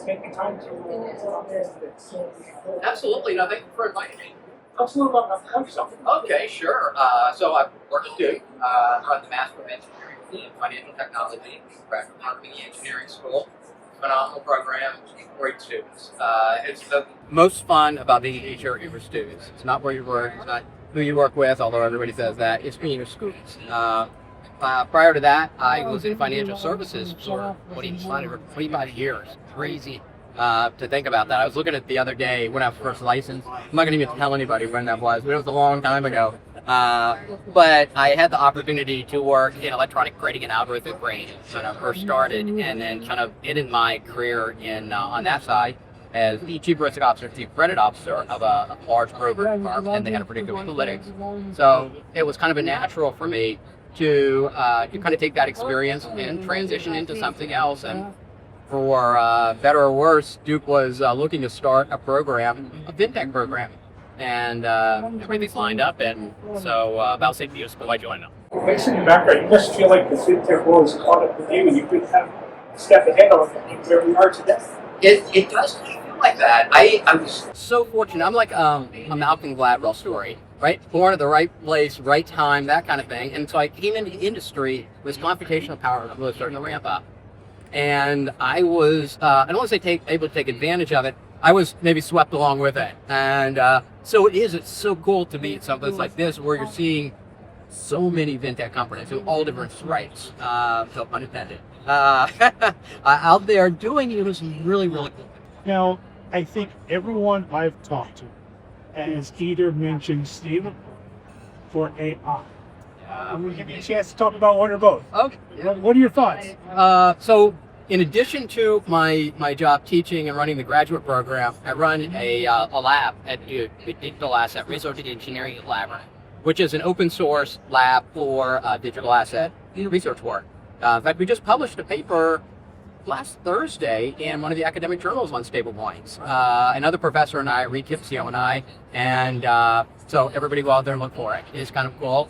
taking time to Absolutely. No, thank you for inviting me. tell us a little about yourself. Okay, sure. So I work at Duke, run the Master of Engineering in Financial Technology, graduate marketing engineering school. Phenomenal program, great students. It's the most fun about being a teacher is your students. It's not where you work, it's not who you work with, although everybody says that. It's being your students. Prior to that, I was in financial services for 25 years. Crazy to think about that. I was looking at the other day when I was first licensed. I'm not going to even tell anybody when that was, but it was a long time ago. But I had the opportunity to work in electronic grading and algorithmic grading when I first started, and then kind of ended my career in on that side as the chief risk officer, chief credit officer of a large brokerage firm, and they had a pretty good analytics. So it was kind of a natural for me to kind of take that experience and transition into something else. And for better or worse, Duke was looking to start a program, a fintech program. And everything's lined up, and so about 6 years ago I joined them. Based on your background, you must feel like the fintech world is caught up with you, and you could have a step ahead of where we are today. It does feel like that. I was so fortunate. I'm like a Malcolm Gladwell story, right? Born at the right place, right time, that kind of thing. And so I came into the industry with computational power was really starting to ramp up. And I was, I don't want to say able to take advantage of it, I was maybe swept along with it. And so it's so cool to be at someplace like this where you're seeing so many fintech companies of all different stripes, so pun intended, out there doing it. Was really, really cool. Now, I think everyone I've talked to has either mentioned Steve or AI. I'm going to give you a chance to talk about one or both. Okay. What are your thoughts? So in addition to my job teaching and running the graduate program, I run a lab at Duke, Digital Asset Research and Engineering Lab, which is an open source lab for digital asset research work. In fact, we just published a paper last Thursday in one of the academic journals on stablecoins. Another professor and I, Reed Kipsio and I, and so everybody go out there and look for it. It's kind of cool.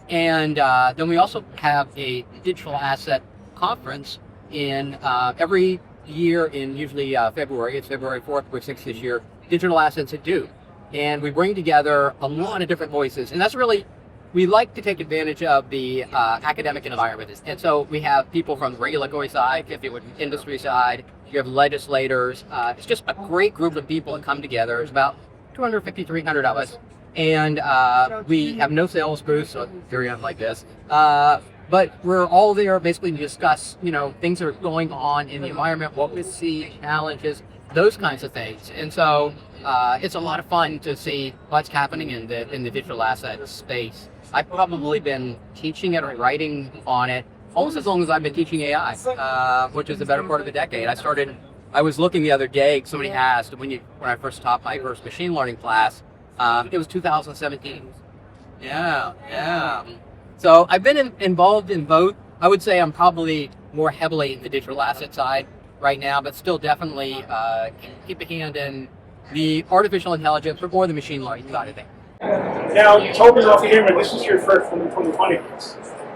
And then we also have a digital asset conference in every year in usually February. It's February 4th, we're 6th this year, Digital Assets at Duke. And we bring together a lot of different voices. And that's really, we like to take advantage of the academic environment. And so we have people from the regulatory side, if you would, industry side, you have legislators. It's just a great group of people that come together. There's about 250, 300 of us. And we have no sales booths, so very unlike this. But we're all there basically to discuss, things that are going on in the environment, what we see, challenges, those kinds of things. And so it's a lot of fun to see what's happening in the digital asset space. I've probably been teaching it or writing on it almost as long as I've been teaching AI, which is the better part of a decade. I was looking the other day, somebody asked when I first taught my first machine learning class, it was 2017. Yeah. So I've been involved in both. I would say I'm probably more heavily in the digital asset side right now, but still definitely keep a hand in the artificial intelligence, but more the machine learning side of things. Now, you told me off camera this is your first one in 2020.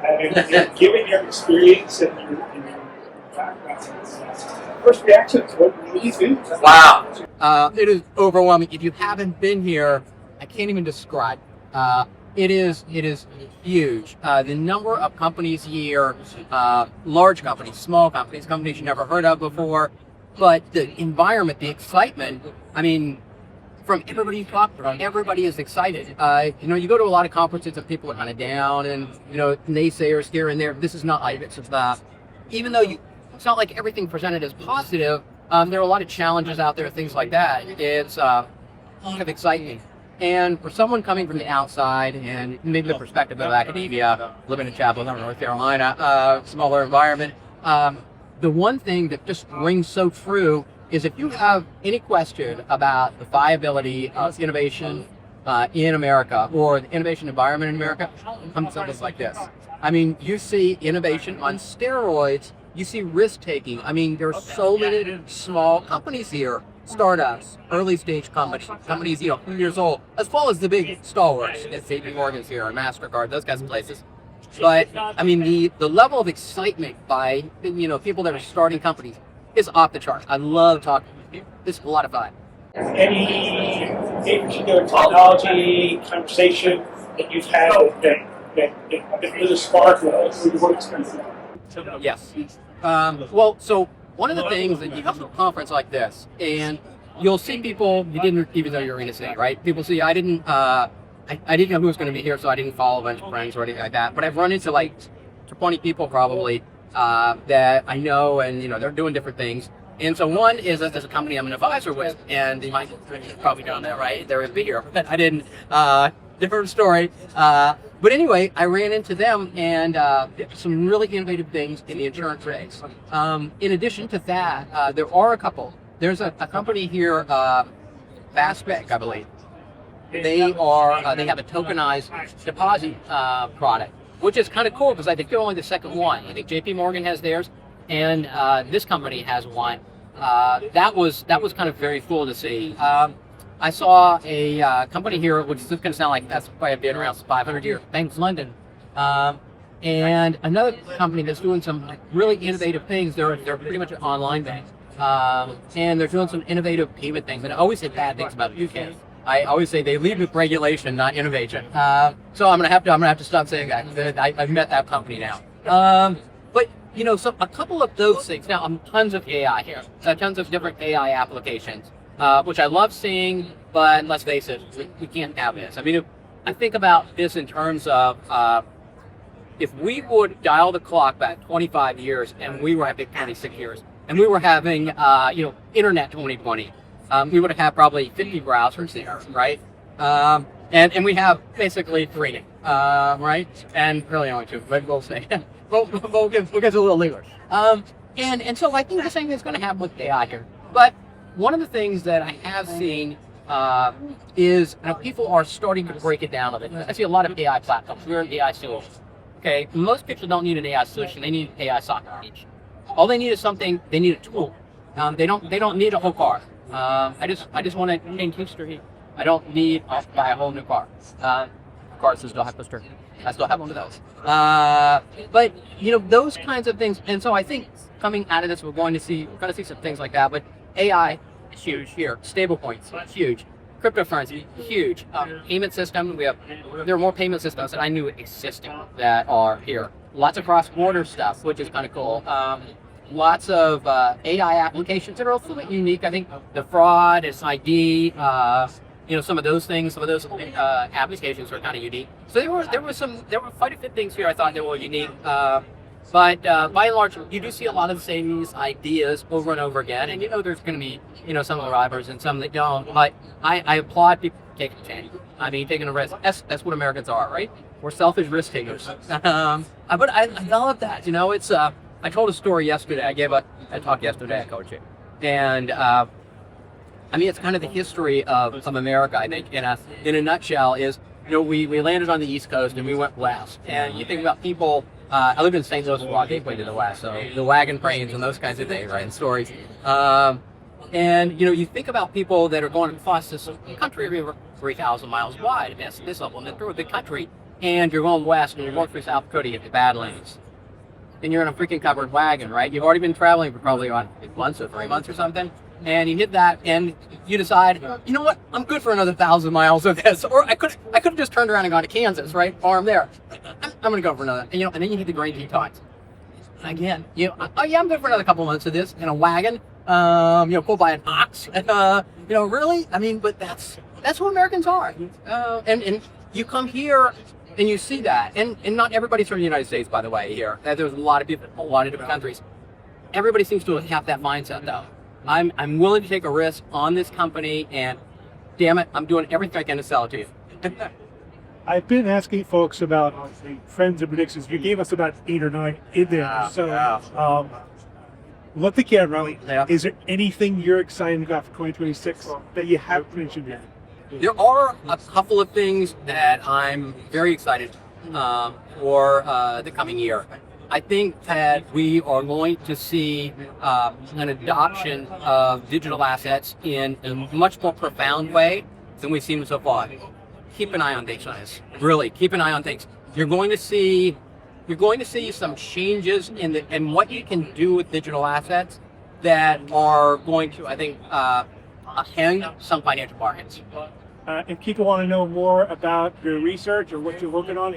And given your experience and your background, first reaction to what do you think? Wow. It is overwhelming. If you haven't been here, I can't even describe. It is huge. The number of companies here, large companies, small companies, companies you never heard of before, but the environment, the excitement, from everybody you talk to, everybody is excited. You go to a lot of conferences and people are kind of down and, naysayers here and there. This is not like it. Even though it's not like everything presented is positive, there are a lot of challenges out there, things like that. It's kind of exciting. And for someone coming from the outside and maybe the perspective of academia, living in Chapel Hill, North Carolina, smaller environment, the one thing that just rings so true is if you have any question about the viability of innovation in America or the innovation environment in America, come to something like this. You see innovation on steroids, you see risk-taking. There are so many small companies here, startups, early-stage companies, 2 years old, as well as the big stalwarts, JP Morgan's here, MasterCard, those kinds of places. But, the level of excitement by, people that are starting companies, is off the charts. I love talking with people. It's a lot of fun. Any particular technology conversation that you've had that was a spark with your experience? Yes. Well, so one of the things that you come to a conference like this, and you'll see people you didn't even know you were going to see, right? People see, I didn't know who was going to be here, so I didn't follow a bunch of friends or anything like that. But I've run into like 20 people probably that I know, and they're doing different things. And so one is that there's a company I'm an advisor with, and you might probably know that, right? They're a big here, but I didn't. Different story. But anyway, I ran into them and some really innovative things in the insurance space. In addition to that, there are a couple. There's a company here, Fastback, I believe. They have a tokenized deposit product, which is kind of cool because I think they're only the second one. I think JP Morgan has theirs, and this company has one. That was kind of very cool to see. I saw a company here, which is going to sound like that's probably been around 500 years, Bank London, and another company that's doing some really innovative things. They're pretty much an online bank, and they're doing some innovative payment things. And I always say bad things about UK. I always say they lead with regulation, not innovation. So I'm gonna have to stop saying that. I've met that company now. But so a couple of those things. Now, tons of AI here. Tons of different AI applications, which I love seeing. But let's face it, we can't have this. I mean, I think about this in terms of if we would dial the clock back 25 years, and we were having 26 years, and we were having Internet 2020. We would have had probably 50 browsers there, right? And we have basically 3, right? And really only 2, but we'll say. we'll get a little leeway. And so I think the same thing's going to happen with AI here. But one of the things that I have seen is people are starting to break it down a bit. I see a lot of AI platforms. We're in AI solutions. Okay, most people don't need an AI solution. They need AI software. All they need is something. They need a tool. They don't need a whole car. I just want to change history. I don't need to buy a whole new car. Cars still have history. I still have one of those. But those kinds of things. And so I think coming out of this, we're going to see some things like that. But AI is huge here. Stablecoins, huge. Cryptocurrency, huge. Payment system. There are more payment systems that I knew existing that are here. Lots of cross-border stuff, which is kind of cool. Lots of AI applications that are also unique. I think the fraud, its ID, some of those things, some of those applications are kind of unique. So there were quite a few things here I thought that were unique. But by and large, you do see a lot of the same ideas over and over again. And there's going to be some arrivals and some that don't. But I applaud people taking a chance. I mean, taking a risk. That's what Americans are, right? We're selfish risk takers. But I love that. It's I told a story yesterday. I gave a talk yesterday at coaching, and it's kind of the history of America. I think in a nutshell is we landed on the East Coast and we went west. And you think about people. I lived in St. Louis, Walk Gateway to the west, so the wagon trains and those kinds of things, right? And stories. And you think about people that are going across this country, over 3,000 miles wide. This level, and through the country, and you're going west and you're going through South Dakota, you hit the Badlands. And you're in a freaking covered wagon, right? You've already been traveling for probably 3 months or something, and you hit that, and you decide, you know what? I'm good for another 1,000 miles of this, or I could have just turned around and gone to Kansas, right? Farm there. I'm going to go for another, and then you hit the Great Detox. Again, I'm good for another couple months of this in a wagon, pulled by an ox. Really? I mean, but that's who Americans are. And you come here. And you see that, and not everybody's from the United States, by the way. Here, there's a lot of people, a lot of different countries. Everybody seems to have that mindset, though. I'm willing to take a risk on this company, and damn it, I'm doing everything I can to sell it to you. I've been asking folks about trends and predictions. You gave us about 8 or 9 in there. So, let the camera. Yeah. Is there anything you're excited about for 2026 that you haven't mentioned yet? There are a couple of things that I'm very excited for the coming year. I think that we are going to see an adoption of digital assets in a much more profound way than we've seen so far. Keep an eye on things, guys. Really, keep an eye on things. You're going to see some changes in what you can do with digital assets that are going to, I think, hang some financial markets. If people want to know more about your research or what you're working on,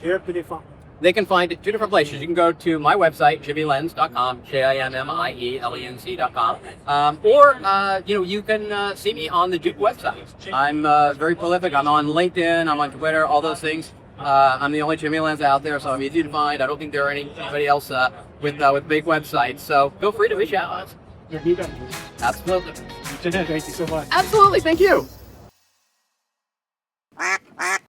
where can they find it? They can find it two different places. You can go to my website, jimmielenz.com, JIMMIELENZ.com, or you can see me on the Duke website. I'm very prolific. I'm on LinkedIn. I'm on Twitter. All those things. I'm the only Jimmie Lenz out there, so I'm easy to find. I don't think there are anybody else with big websites. So feel free to reach out. You're good. Absolutely. Thank you so much. Absolutely. Thank you.